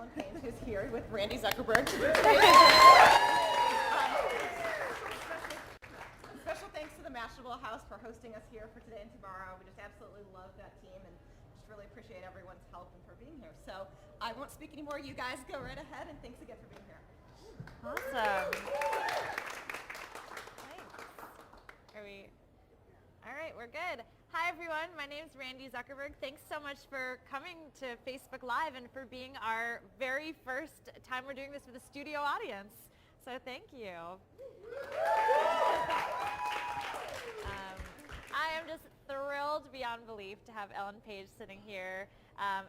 Ellen Page, who's here with Randy Zuckerberg. Special thanks to the Mashable House for hosting us here for today and tomorrow. We just absolutely love that team and just really appreciate everyone's help and for being here. So I won't speak anymore. You guys go right ahead, and thanks again for being here. Awesome. Thanks. Are we? All right, we're good. Hi, everyone. My name is Randy Zuckerberg. Thanks so much for coming to Facebook Live and for being our very first time we're doing this with a studio audience. So thank you. I am just thrilled beyond belief to have Ellen Page sitting here,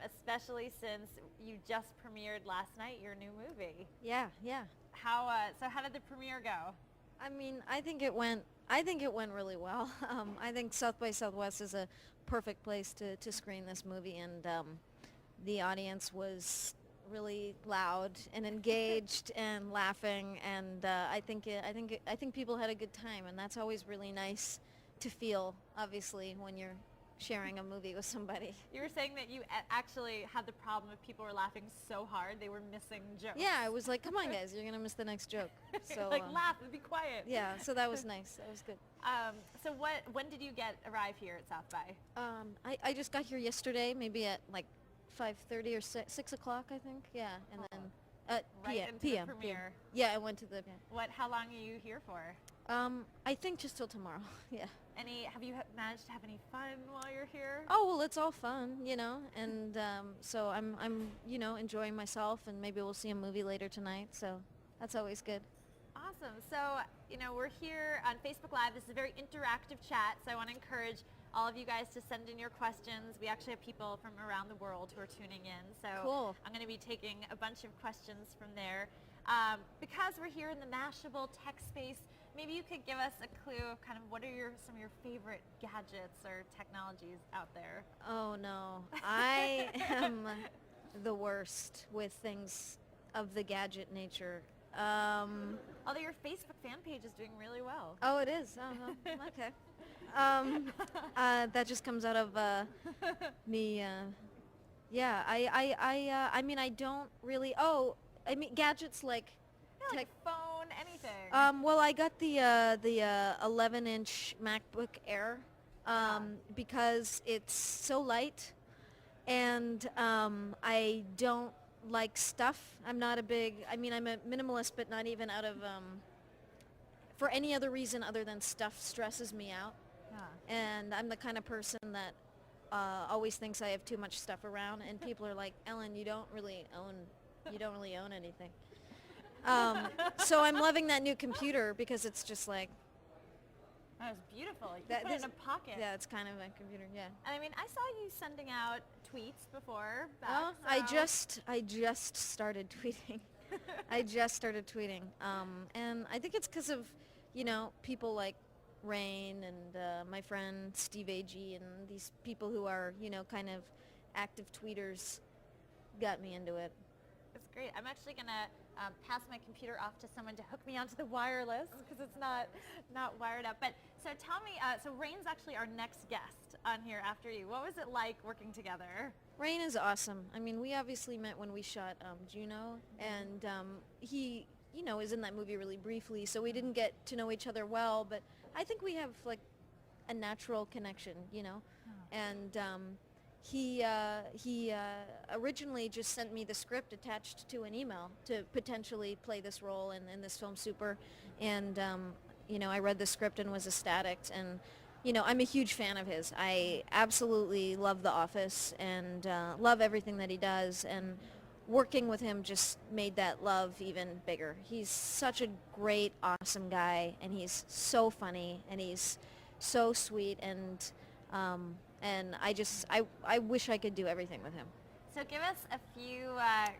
especially since you just premiered last night your new movie. Yeah. How did the premiere go? I mean, I think it went really well. I think South by Southwest is a perfect place to screen this movie, and the audience was really loud and engaged and laughing, and I think people had a good time, and that's always really nice to feel, obviously, when you're sharing a movie with somebody. You were saying that you actually had the problem of people were laughing so hard they were missing jokes. Yeah, I was like, come on guys, you're gonna miss the next joke. So like laugh and be quiet. Yeah, so that was nice. That was good. So when did you arrive here at South by? I just got here yesterday, maybe at like 5:30 or 6 o'clock, I think. Yeah, and then right into PM. the premiere. Yeah, I went to the. How long are you here for? I think just till tomorrow. Yeah. Have you managed to have any fun while you're here? Oh well, it's all fun, and so I'm enjoying myself, and maybe we'll see a movie later tonight. So that's always good. Awesome. So we're here on Facebook Live. This is a very interactive chat. So I want to encourage all of you guys to send in your questions. We actually have people from around the world who are tuning in. So cool. I'm going to be taking a bunch of questions from there. Because we're here in the Mashable tech space, maybe you could give us a clue of kind of what are some of your favorite gadgets or technologies out there? Oh no, I am the worst with things of the gadget nature. Although your Facebook fan page is doing really well. Oh, it is? Oh, okay. That just comes out of me. Yeah, I mean, I don't really. Oh, I mean, gadgets like. Yeah, like a phone, anything. Well, I got the 11-inch MacBook Air because it's so light, and I don't like stuff. I'm a minimalist, but not even out of for any other reason other than stuff stresses me out. Yeah. And I'm the kind of person that always thinks I have too much stuff around, and people are like, Ellen, you don't really own anything. So I'm loving that new computer because it's just like. That was beautiful. You put it in a pocket. Yeah, it's kind of a computer. Yeah. And I mean, I saw you sending out tweets before. I just started tweeting. And I think it's because of, people like Rain and my friend Steve Agee and these people who are, kind of active tweeters got me into it. That's great. I'm actually going to pass my computer off to someone to hook me onto the wireless because it's not wired up. But so tell me, so Rain's actually our next guest on here after you. What was it like working together? Rain is awesome. I mean, we obviously met when we shot Juno, and he, is in that movie really briefly, so we didn't get to know each other well, but I think we have like a natural connection, and he originally just sent me the script attached to an email to potentially play this role in this film Super, and I read the script and was ecstatic, and I'm a huge fan of his. I absolutely love The Office and love everything that he does, and working with him just made that love even bigger. He's such a great, awesome guy, and he's so funny, and he's so sweet, and I wish I could do everything with him. So give us a few I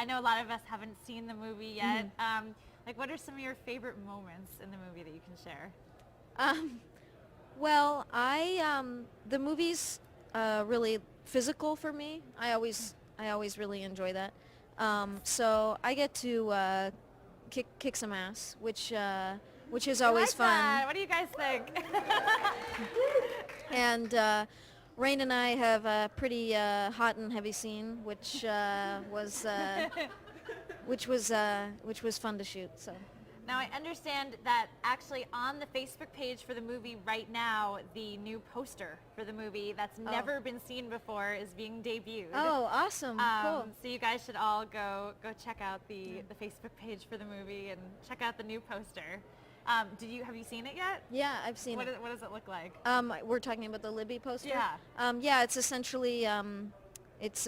know a lot of us haven't seen the movie yet. Mm-hmm. What are some of your favorite moments in the movie that you can share? Well, the movie's really physical for me. I always really enjoy that. So I get to kick some ass, which is always fun. That. What do you guys think? And Rain and I have a pretty hot and heavy scene, which was fun to shoot. So. Now I understand that actually on the Facebook page for the movie right now, the new poster for the movie that's never been seen before is being debuted. Oh, awesome! Cool. So you guys should all go check out the Facebook page for the movie and check out the new poster. Have you seen it yet? Yeah, I've seen What it. what does it look like? We're talking about the Libby poster. Yeah. Yeah, it's essentially it's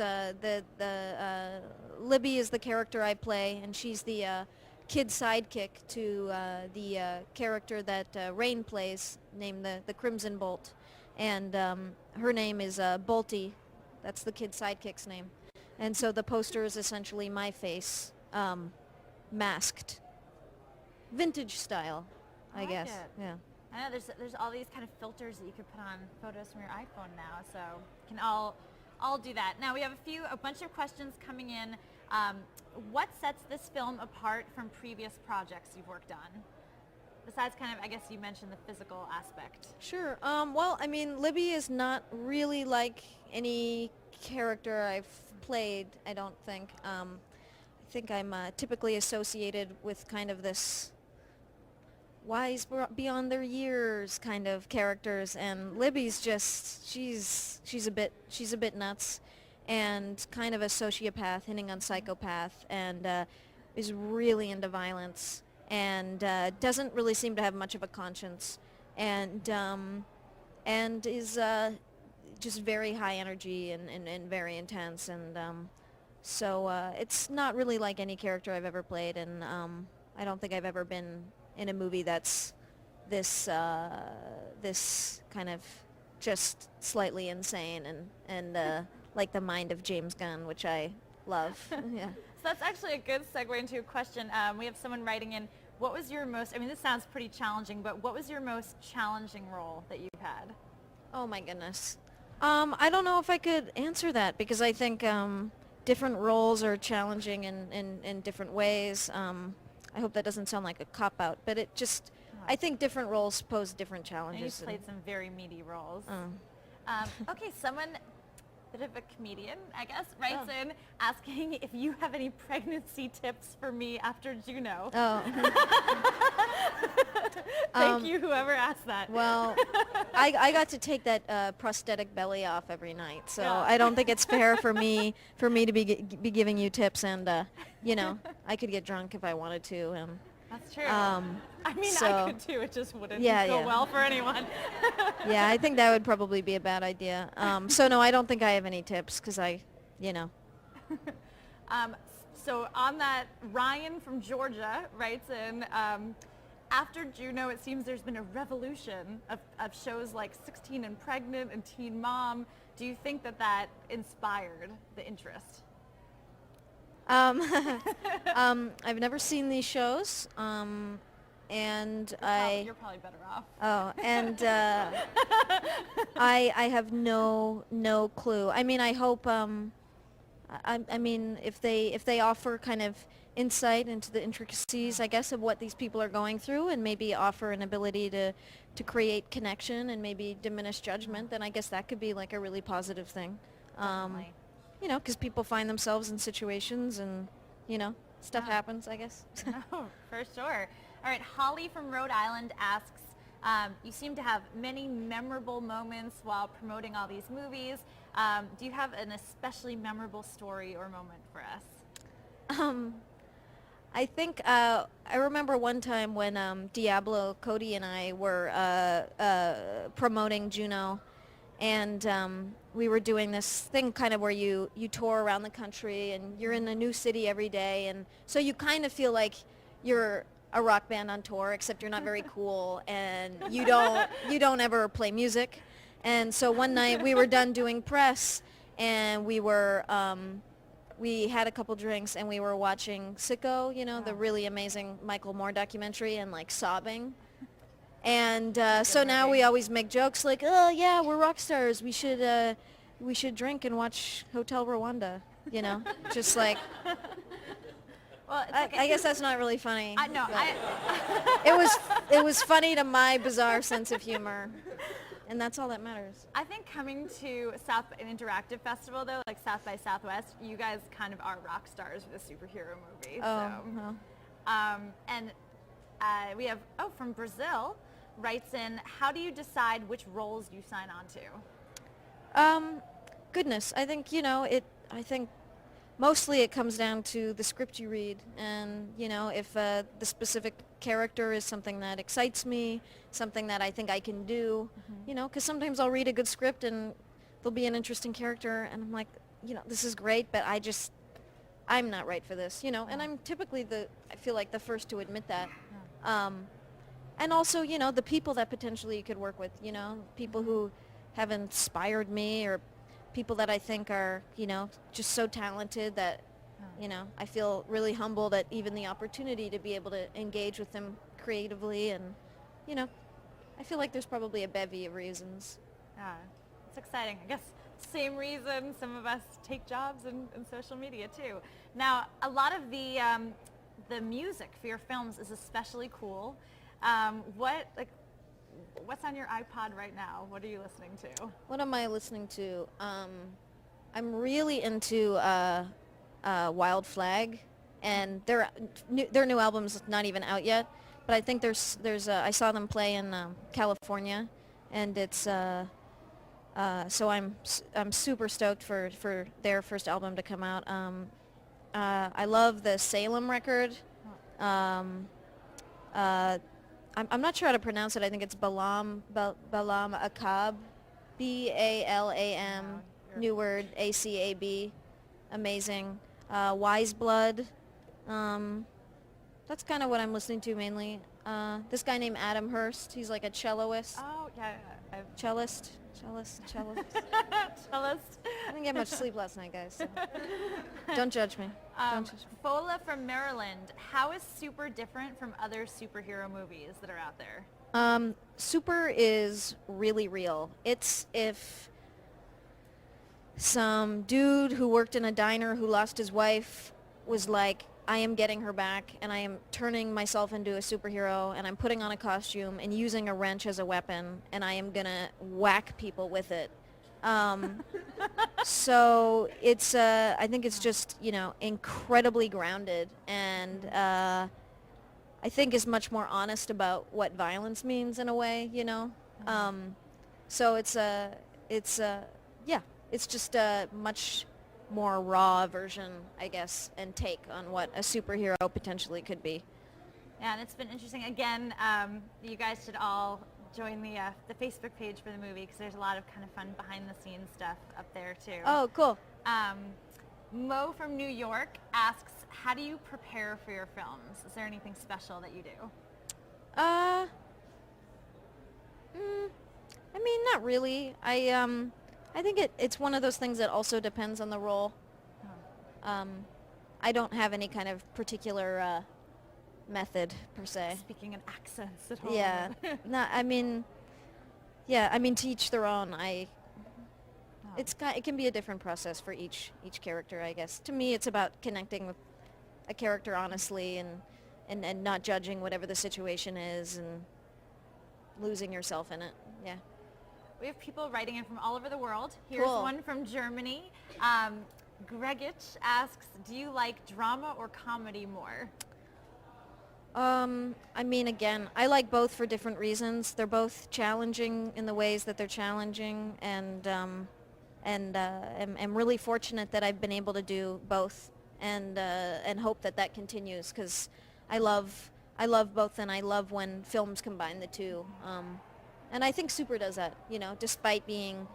Libby is the character I play, and she's the kid sidekick to the character that Rain plays, named the Crimson Bolt, and her name is Bolty. That's the kid sidekick's name, and so the poster is essentially my face, masked, vintage style, I like guess. it. Yeah. I know there's all these kind of filters that you could put on photos from your iPhone now, so you can all do that. Now we have a bunch of questions coming in. What sets this film apart from previous projects you've worked on? Besides kind of, I guess you mentioned the physical aspect. Sure. Well, I mean, Libby is not really like any character I've played, I don't think. I think I'm typically associated with kind of this wise beyond their years kind of characters, and Libby's just she's a bit nuts and kind of a sociopath hinting on psychopath, and is really into violence, and doesn't really seem to have much of a conscience, and is just very high energy and very intense, and so it's not really like any character I've ever played, and I don't think I've ever been in a movie that's this kind of just slightly insane and like the mind of James Gunn, which I love. Yeah. So that's actually a good segue into a question. We have someone writing in, what was your most, I mean this sounds pretty challenging, but what was your most challenging role that you've had? Oh my goodness. I don't know if I could answer that, because I think different roles are challenging in different ways. I hope that doesn't sound like a cop-out, but it just, I think different roles pose different And challenges. you've played some very meaty roles. Okay, someone, bit of a comedian, I guess, writes in asking if you have any pregnancy tips for me after Juno. Oh. Thank you, whoever asked that. Well, I got to take that prosthetic belly off every night, so Yeah. I don't think it's fair for me to be giving you tips, and you know, I could get drunk if I wanted to. That's true. I mean, so, I could too. It just wouldn't Yeah, go yeah. well for anyone. Yeah, I think that would probably be a bad idea. So no, I don't think I have any tips, because you know. So on that, Ryan from Georgia writes in, after Juno, it seems there's been a revolution of shows like 16 and Pregnant and Teen Mom. Do you think that inspired the interest? I've never seen these shows, and You're probably better off. Oh, and I have no clue. I mean, I hope. I mean, if they offer kind of insight into the intricacies, I guess, of what these people are going through, and maybe offer an ability to create connection and maybe diminish judgment, then I guess that could be like a really positive thing. Definitely. You know, because people find themselves in situations, and you know, stuff happens, I guess. Oh, for sure. All right, Holly from Rhode Island asks, you seem to have many memorable moments while promoting all these movies. Do you have an especially memorable story or moment for us? I think I remember one time when Diablo, Cody, and I were promoting Juno, and we were doing this thing kind of where you tour around the country, and you're in a new city every day, and so you kind of feel like you're a rock band on tour, except you're not very cool, and you don't ever play music. And so one night we were done doing press, and we had a couple drinks, and we were watching Sicko, you know, the really amazing Michael Moore documentary, and like sobbing. And so now we always make jokes like, oh yeah, we're rock stars. We should drink and watch Hotel Rwanda, you know, just like. Well, it's I guess that's not really funny. No, it was funny to my bizarre sense of humor. and that's all that matters. I think coming to an interactive festival though, like South by Southwest, you guys kind of are rock stars with a superhero movie. Oh, So. well. And we have, from Brazil, writes in, how do you decide which roles you sign on to? Goodness, I think, I think mostly it comes down to the script you read, and, if the specific character is something that excites me, something that I think I can do, because sometimes I'll read a good script and there'll be an interesting character and I'm like, this is great, but I'm not right for this, and I'm typically I feel like the first to admit that. And also, the people that potentially you could work with, people who have inspired me, or people that I think are, just so talented that, I feel really humbled at even the opportunity to be able to engage with them creatively, and, I feel like there's probably a bevy of reasons. Yeah, it's exciting. I guess same reason some of us take jobs in social media too. Now, a lot of the music for your films is especially cool. What's on your iPod right now? What are you listening to? What am I listening to? I'm really into Wild Flag, and their new album's not even out yet. But I think there's I saw them play in California, and it's so I'm super stoked for their first album to come out. I love the Salem record. I'm not sure how to pronounce it. I think it's Balam Akab, Balam, new word, Acab, amazing. Wise Blood. That's kind of what I'm listening to mainly. This guy named Adam Hurst, he's like a celloist. Oh, yeah. Cellist. Cellist. I didn't get much sleep last night, guys. So. Don't judge me. Don't judge me. Fola from Maryland, how is Super different from other superhero movies that are out there? Super is really real. It's if some dude who worked in a diner who lost his wife was like, I am getting her back, and I am turning myself into a superhero, and I'm putting on a costume and using a wrench as a weapon, and I am gonna whack people with it. So it's, I think it's just, incredibly grounded, and I think is much more honest about what violence means in a way, So it's just a much more raw version, I guess, and take on what a superhero potentially could be. Yeah, and it's been interesting. Again, you guys should all join the Facebook page for the movie, because there's a lot of kind of fun behind-the-scenes stuff up there, too. Oh, cool. Mo from New York asks, how do you prepare for your films? Is there anything special that you do? I mean, not really. I think it's one of those things that also depends on the role. I don't have any kind of particular method per se. Speaking in accents at all. Yeah. No, I mean, to each their own. It can be a different process for each character, I guess. To me, it's about connecting with a character honestly and not judging whatever the situation is and losing yourself in it. Yeah. We have people writing in from all over the world. Here's Cool. one from Germany. Gregich asks, do you like drama or comedy more? I mean, again, I like both for different reasons. They're both challenging in the ways that they're challenging, and I'm really fortunate that I've been able to do both, and hope that continues, because I love both, and I love when films combine the two. And I think Super does that, despite being,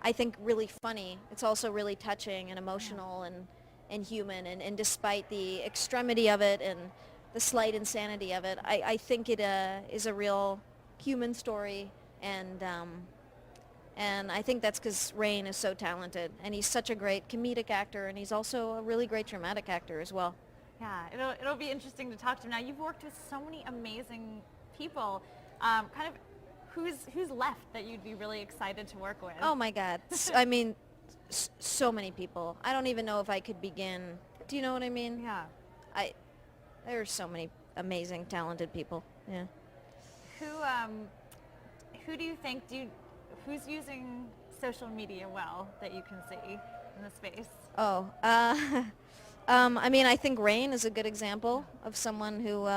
I think, really funny. It's also really touching and emotional and human. And despite the extremity of it and the slight insanity of it, I think it is a real human story. And I think that's because Rain is so talented. And he's such a great comedic actor. And he's also a really great dramatic actor as well. Yeah, it'll be interesting to talk to him. Now, you've worked with so many amazing people. Kind of, who's left that you'd be really excited to work with? Oh my God. I mean, so many people. I don't even know if I could begin. Do you know what I mean? Yeah. There are so many amazing, talented people. Yeah. Who do you think, who's using social media well that you can see in the space? Oh, I mean, I think Rain is a good example of someone who,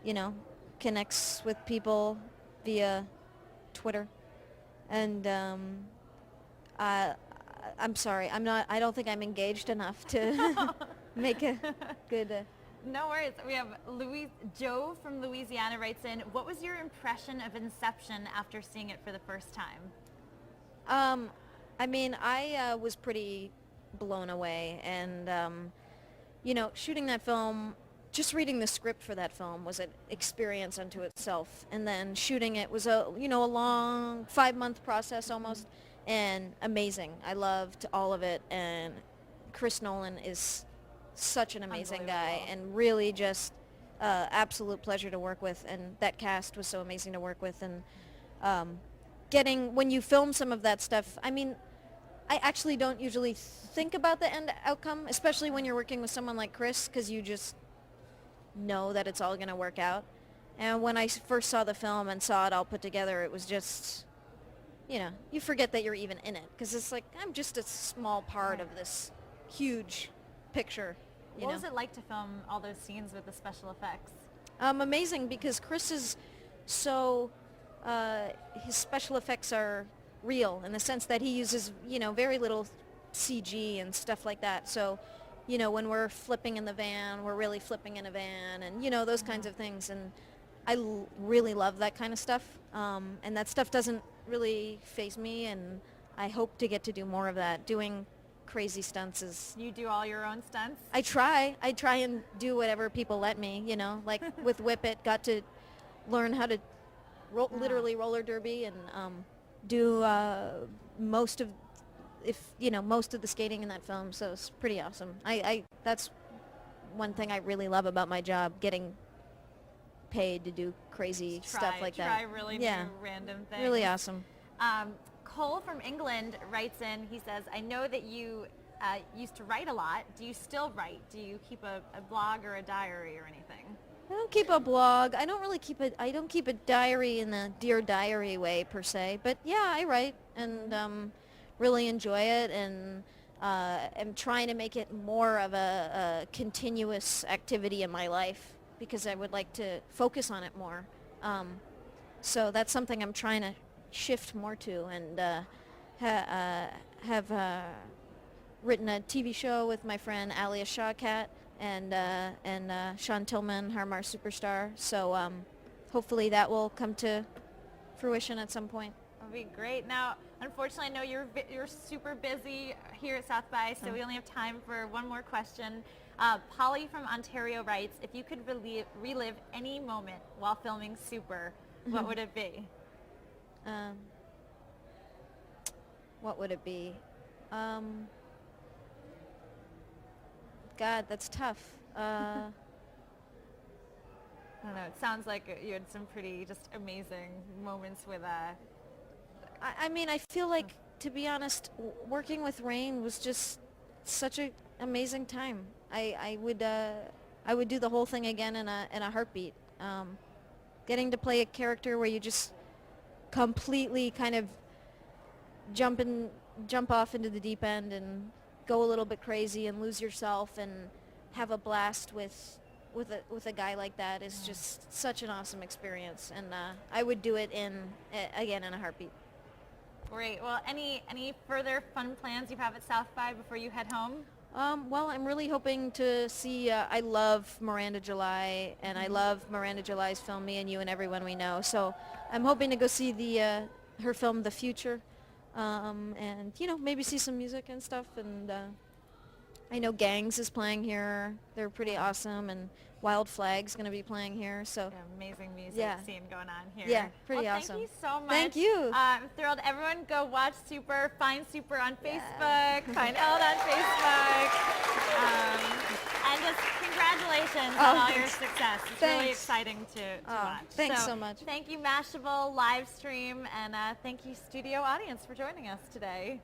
you know, connects with people via Twitter. And I'm sorry, I don't think I'm engaged enough to make a good... No worries. We have Joe from Louisiana writes in, what was your impression of Inception after seeing it for the first time? I mean, I was pretty blown away, and you know, shooting that film, just reading the script for that film was an experience unto itself, and then shooting it was a long 5-month process almost, and amazing. I loved all of it, and Chris Nolan is such an amazing guy, and really just absolute pleasure to work with, and that cast was so amazing to work with, and when you film some of that stuff, I mean, I actually don't usually think about the end outcome, especially when you're working with someone like Chris, because you just know that it's all going to work out. And when I first saw the film and saw it all put together, it was just, you know, you forget that you're even in it, because it's like, I'm just a small part of this huge picture. What was it like to film all those scenes with the special effects? Amazing, because Chris is so, his special effects are real in the sense that he uses, you know, very little CG and stuff like that. So, you know, when we're flipping in the van, we're really flipping in a van, and, you know, those kinds of things. And I really love that kind of stuff. And that stuff doesn't really faze me, and I hope to get to do more of that. Doing crazy stunts is... You do all your own stunts? I try and do whatever people let me, you know, like with Whip It, got to learn how to literally roller derby, and do most of the skating in that film, so it's pretty awesome. That's one thing I really love about my job, getting paid to do crazy stuff like that. Try really new random things. Really awesome. Cole from England writes in, he says, I know that you used to write a lot. Do you still write? Do you keep a blog or a diary or anything? I don't keep a blog. I don't keep a diary in the Dear Diary way per se, but yeah, I write, and really enjoy it, and am trying to make it more of a continuous activity in my life, because I would like to focus on it more. So that's something I'm trying to shift more to, and have written a TV show with my friend Alia Shawkat and Sean Tillman, Harmar Superstar. So hopefully that will come to fruition at some point. That would be great. Now, unfortunately, I know you're super busy here at South by, so we only have time for one more question. Polly from Ontario writes, if you could relive any moment while filming Super, what would it be? What would it be? God, that's tough. I don't know. It sounds like you had some pretty just amazing moments with I mean, I feel like, to be honest, working with Rain was just such an amazing time. I would do the whole thing again in a heartbeat. Getting to play a character where you just completely kind of jump off into the deep end and go a little bit crazy and lose yourself and have a blast with a guy like that is just such an awesome experience, and I would do it again in a heartbeat. Great. Well, any further fun plans you have at South by before you head home? Well, I'm really hoping to see, I love Miranda July, and I love Miranda July's film, Me and You and Everyone We Know. So I'm hoping to go see her film, The Future, and, you know, maybe see some music and stuff. And I know Gangs is playing here. They're pretty awesome. And Wild Flag's going to be playing here. So amazing music scene going on here. Yeah, pretty awesome. Thank you so much. Thank you. I'm thrilled. Everyone go watch Super. Find Super on Facebook. Find Elle on Facebook. And just congratulations on all your success. It's really exciting to watch. Thanks so much. Thank you, Mashable live stream, and thank you, studio audience, for joining us today.